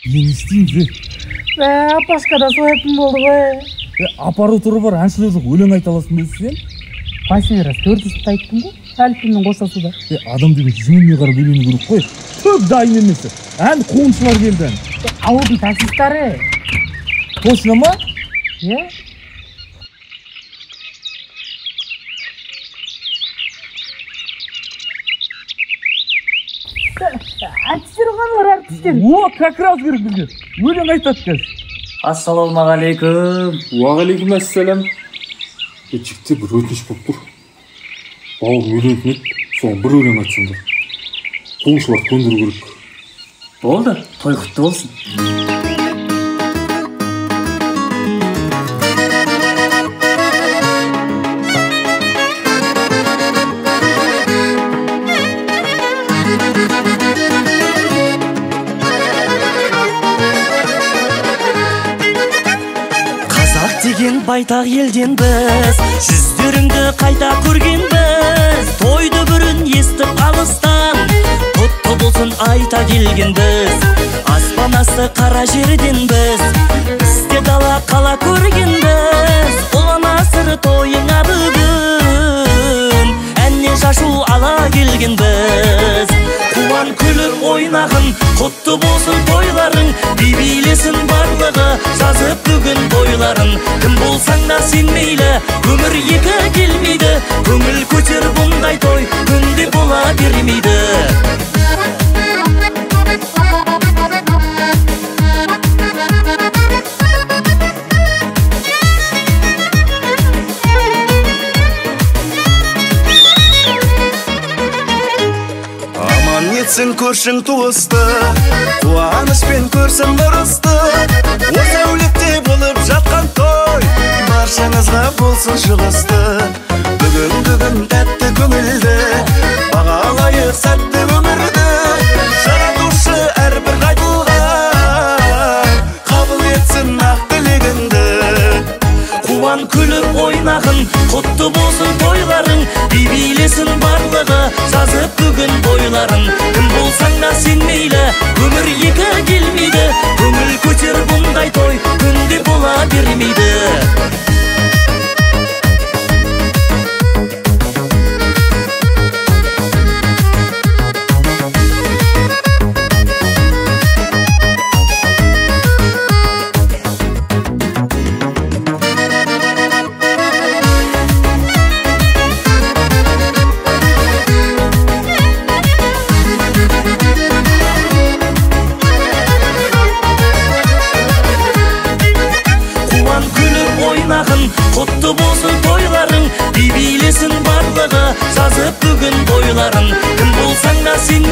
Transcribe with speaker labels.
Speaker 1: Мен істеймін.
Speaker 2: Апашкада соятын болды ғой.
Speaker 1: Аппаратура бар, әншілер жоқ, өлең айта аласың дейсіз сен?
Speaker 2: Қайсы раз 400 айттым ғой. Әліппемен қоштасуда.
Speaker 1: Адам деген жөніне қарап өлеңі керек қой. Көп дайын емес. Ән қуыншылар келді.
Speaker 2: Ауылдың таксисттары.
Speaker 1: Точно ма?
Speaker 2: Артистер қаналар, артистер.
Speaker 1: О, как раз керек бізге. Өлең айтады қазір.
Speaker 3: Ассалаумағалейкум.
Speaker 4: Уағалейкум ассалам. Жігітте бір өтініш болып тұр. Бауыр өлең еді, соған бір өлең айтсаңдар. Қуыншылар көндіру керек.
Speaker 3: Болды, той құтты болсын.
Speaker 5: Байтақ елден біз, жүздеріңді қайта көргенбіз. Тойды бүрін естіп алыстан, құтты болсын айта келгенбіз. Аспан асты қара жерден біз, бізде дала қала көргенбіз. Ұлан асыр тойыңа бүгін, әнне шашу ала келгенбіз. Қуан күліп ойнағын, құтты болсын тойларың, билесін барлығы, жазып бүгін бойларын. Кім болсаң да сен мейлі, өмір екі келмейді. Көңіл көтер бұндай той, күнде бола бермейді.
Speaker 6: Аман етсін көршің туысты, қуанышпен көрсін дұрысты. Осы әулетте болып жатқан той, баршаңызға болсын шығысты. Бүгін тәтті көңілді, бағалайық сәтті өмірді. Жаратушы әрбір қайтылған, қабыл етсін ақ тілегіңді.
Speaker 5: Қуан күліп ойнағын, құтты болсын тойларың, билесін барлығы, жазып бүгін бойларын. Кім болсаң да сен мейлі, өмір екі келмейді. Көңіл көтер бұндай той, күнде бола бермейді. Құтты болсын тойларың, билесін барлығы, жазып бүгін бойларын. Кім болсаң да сен